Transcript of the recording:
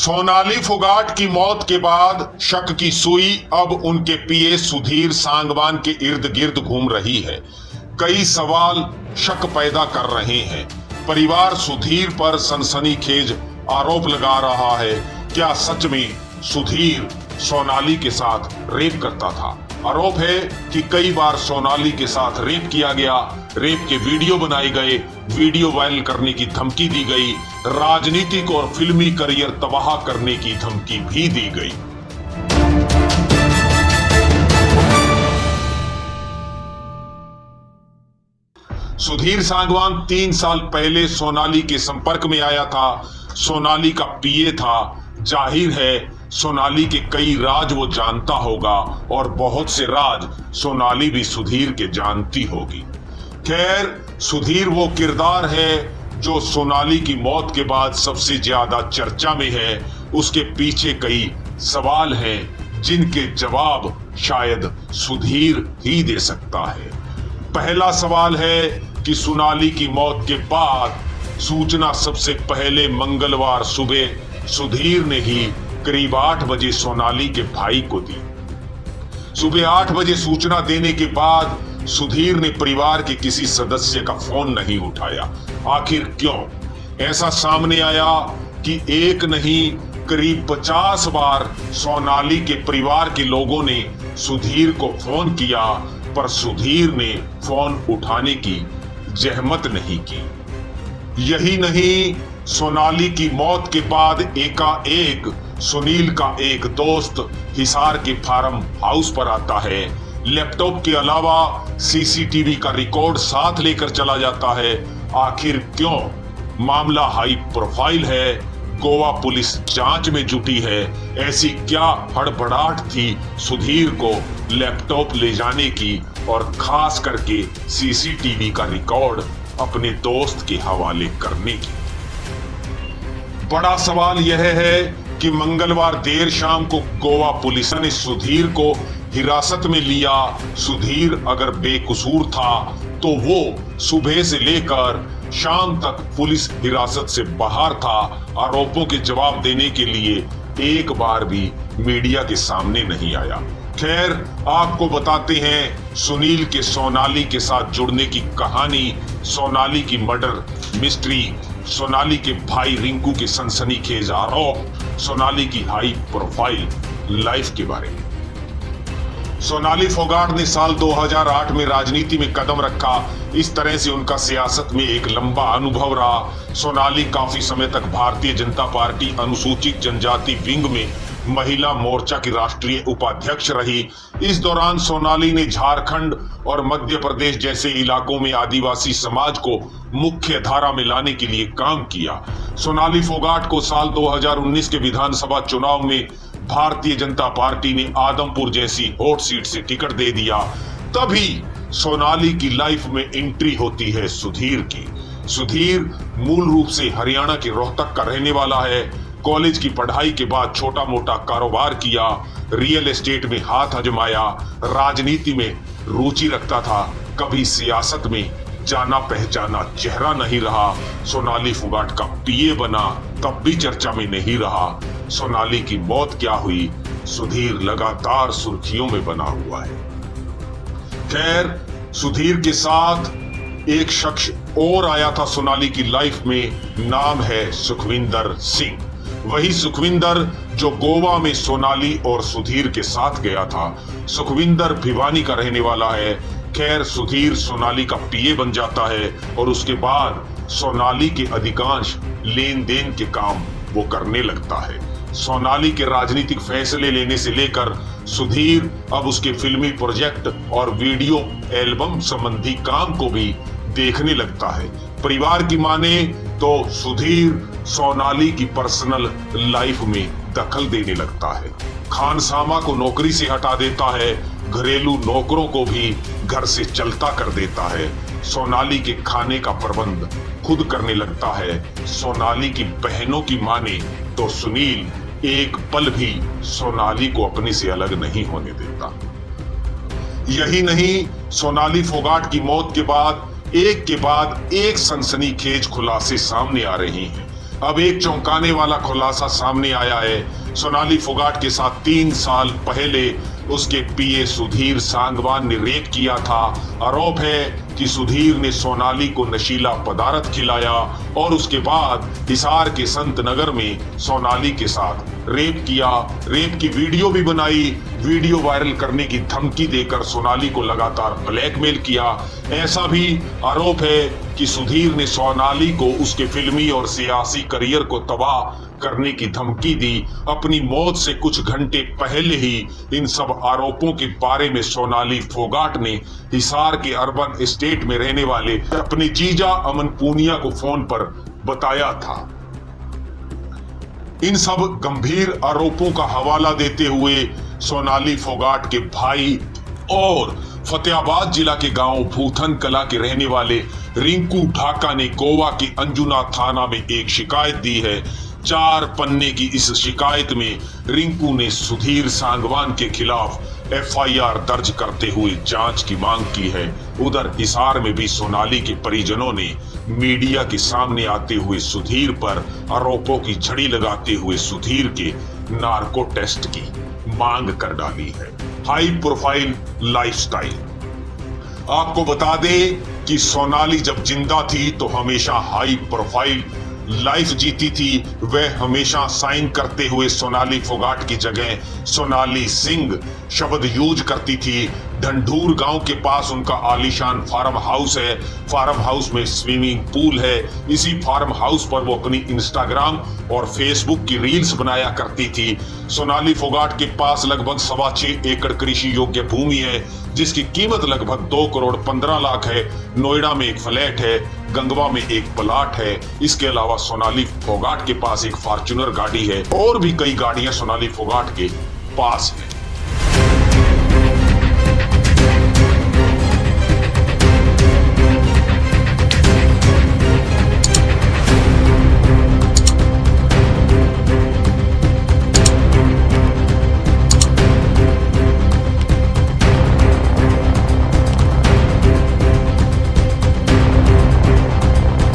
सोनाली फोगाट की मौत के बाद शक की सुई अब उनके पीए सुधीर सांगवान के इर्द गिर्द घूम रही है। कई सवाल शक पैदा कर रहे हैं। परिवार सुधीर पर सनसनीखेज आरोप लगा रहा है। क्या सच में सुधीर सोनाली के साथ रेप करता था? आरोप है कि कई बार सोनाली के साथ रेप किया गया, रेप के वीडियो बनाए गए, वीडियो वायरल करने की धमकी दी गई, राजनीतिक और फिल्मी करियर तबाह करने की धमकी भी दी गई। सुधीर सांगवान 3 साल पहले सोनाली के संपर्क में आया था। सोनाली का पीए था। जाहिर है सोनाली के कई राज वो जानता होगा और बहुत से राज सोनाली भी सुधीर के जानती होगी। खैर, सुधीर वो किरदार है जो सोनाली की मौत के बाद सबसे ज्यादा चर्चा में है। उसके पीछे कई सवाल हैं जिनके जवाब शायद सुधीर ही दे सकता है। पहला सवाल है कि सोनाली की मौत के बाद सूचना सबसे पहले मंगलवार सुबह सुधीर ने ही करीब 8 बजे सोनाली के भाई को दी। सुबह 8 बजे सूचना देने के बाद सुधीर ने परिवार के किसी सदस्य का फोन नहीं उठाया। आखिर क्यों? ऐसा सामने आया कि एक नहीं करीब 50 बार सोनाली के परिवार के लोगों ने सुधीर को फोन किया, पर सुधीर ने फोन उठाने की जहमत नहीं की। यही नहीं, सोनाली की मौत के बाद एकाएक सुनील का एक दोस्त हिसार के फार्म हाउस पर आता है। लैपटॉप के अलावा सीसीटीवी का रिकॉर्ड साथ लेकर चला जाता है। आखिर क्यों? मामला हाई प्रोफाइल है। गोवा पुलिस जांच में जुटी है। ऐसी क्या हड़बड़ाहट थी सुधीर को लैपटॉप ले जाने की और खास करके सीसीटीवी का रिकॉर्ड अपने दोस्त के हवाले करने की? बड़ा सवाल यह है कि मंगलवार देर शाम को गोवा पुलिस ने सुधीर को हिरासत में लिया। सुधीर अगर बेकसूर था तो वो सुबह से लेकर शाम तक पुलिस हिरासत से बाहर था। आरोपों के जवाब देने के लिए एक बार भी मीडिया के सामने नहीं आया। खैर, आपको बताते हैं सुनील के सोनाली के साथ जुड़ने की कहानी, सोनाली की मर्डर मिस्ट्री, सोनाली के भाई रिंकू के सनसनीखेज आरोप, सोनाली की हाई प्रोफाइल लाइफ के बारे में। सोनाली फोगाट ने साल 2008 में राजनीति में कदम रखा। इस तरह से उनका सियासत में एक लंबा अनुभव रहा। सोनाली काफी समय तक भारतीय जनता पार्टी अनुसूचित जनजाति विंग में महिला मोर्चा की राष्ट्रीय उपाध्यक्ष रही। इस दौरान सोनाली ने झारखंड और मध्य प्रदेश जैसे इलाकों में आदिवासी समाज को मुख्य धारा में लाने के लिए काम किया। सोनाली फोगाट को साल 2019 के विधानसभा चुनाव में भारतीय जनता पार्टी ने आदमपुर जैसी हॉट सीट से टिकट दे दिया। तभी सोनाली की लाइफ में एंट्री होती है सुधीर की। सुधीर मूल रूप से हरियाणा के रोहतक का रहने वाला है। कॉलेज की पढ़ाई के बाद छोटा मोटा कारोबार किया, रियल एस्टेट में हाथ आजमाया, राजनीति में रुचि रखता था। कभी सियासत में जाना पहचाना चेहरा नहीं रहा। सोनाली फोगाट का पीए बना, तब भी चर्चा में नहीं रहा। सोनाली की मौत क्या हुई? सुधीर लगातार सुर्खियों में बना हुआ है। खैर, सुधीर के साथ एक शख्स और आया था सोनाली की लाइफ में। नाम है सुखविंदर सिंह। वही सुखविंदर जो गोवा में सोनाली और सुधीर के साथ गया था। सुखविंदर भिवानी का रहने वाला है। खैर, सुधीर सोनाली का पीए बन जाता है और उसके बाद सोनाली के अधिकांश लेन देन के काम वो करने लगता है। सोनाली के राजनीतिक फैसले लेने से लेकर सुधीर अब उसके फिल्मी प्रोजेक्ट और वीडियो एल्बम संबंधी काम को भी देखने लगता है। परिवार की माने तो सुधीर सोनाली की पर्सनल लाइफ में दखल देने लगता है। खानसामा को नौकरी से हटा देता है। घरेलू नौकरों को भी घर से चलता कर देता है। सोनाली के खाने का प्रबंध खुद करने लगता है। सोनाली की बहनों की माने तो सुनील एक पल भी सोनाली को अपने से अलग नहीं होने देता। यही नहीं, सोनाली फोगाट की मौत के बाद एक सनसनीखेज खुलासे सामने आ रहे हैं। अब एक चौंकाने वाला खुलासा सामने आया है। सोनाली फोगाट के साथ 3 साल पहले उसके पीए सुधीर सांगवान ने रेप किया था। आरोप है कि सुधीर ने सोनाली को नशीला पदार्थ खिलाया और उसके बाद हिसार के संत नगर में सोनाली के साथ रेप किया। रेप की वीडियो भी बनाई। वीडियो वायरल करने की धमकी देकर सोनाली को लगातार ब्लैकमेल किया। ऐसा भी आरोप है कि सुधीर ने सोनाली को उसके फिल्मी और सियासी करियर को तबाह करने की धमकी दी। अपनी मौत से कुछ घंटे पहले ही इन सब आरोपों के बारे में सोनाली फोगाट ने हिसार के अर्बन एस्टेट में रहने वाले अपने जीजा अमन पूनिया को फोन पर बताया था। इन सब गंभीर आरोपों का हवाला देते हुए सोनाली फोगाट के भाई और फतेहाबाद जिला के गांव भूथन कला के रहने वाले रिंकू ढाका ने गोवा के अंजुना थाना में एक शिकायत दी है। 4 पन्ने की इस शिकायत में रिंकू ने सुधीर सांगवान के खिलाफ एफआईआर दर्ज करते हुए जांच की मांग की है। उधर हिसार में भी सोनाली के परिजनों ने मीडिया के सामने आते हुए सुधीर पर आरोपों की झड़ी लगाते हुए सुधीर के नार्को टेस्ट की मांग कर डाली है। High profile lifestyle. आपको बता दें कि सोनाली जब जिंदा थी तो हमेशा हाई प्रोफाइल लाइफ जीती थी। वह हमेशा साइन करते हुए सोनाली फोगाट की जगह सोनाली सिंह शब्द यूज करती थी। ढंढूर गांव के पास उनका आलीशान फार्म हाउस है। फार्म हाउस में स्विमिंग पूल है। इसी फार्म हाउस पर वो अपनी इंस्टाग्राम और फेसबुक की रील्स बनाया करती थी। सोनाली फोगाट के पास लगभग 6.25 एकड़ कृषि योग्य भूमि है, जिसकी कीमत लगभग 2 करोड़ 15 लाख है। नोएडा में एक फ्लैट है, गंगवा में एक प्लाट है। इसके अलावा सोनाली फोगाट के पास एक फॉर्च्यूनर गाड़ी है और भी कई गाड़ियां सोनाली फोगाट के पास है।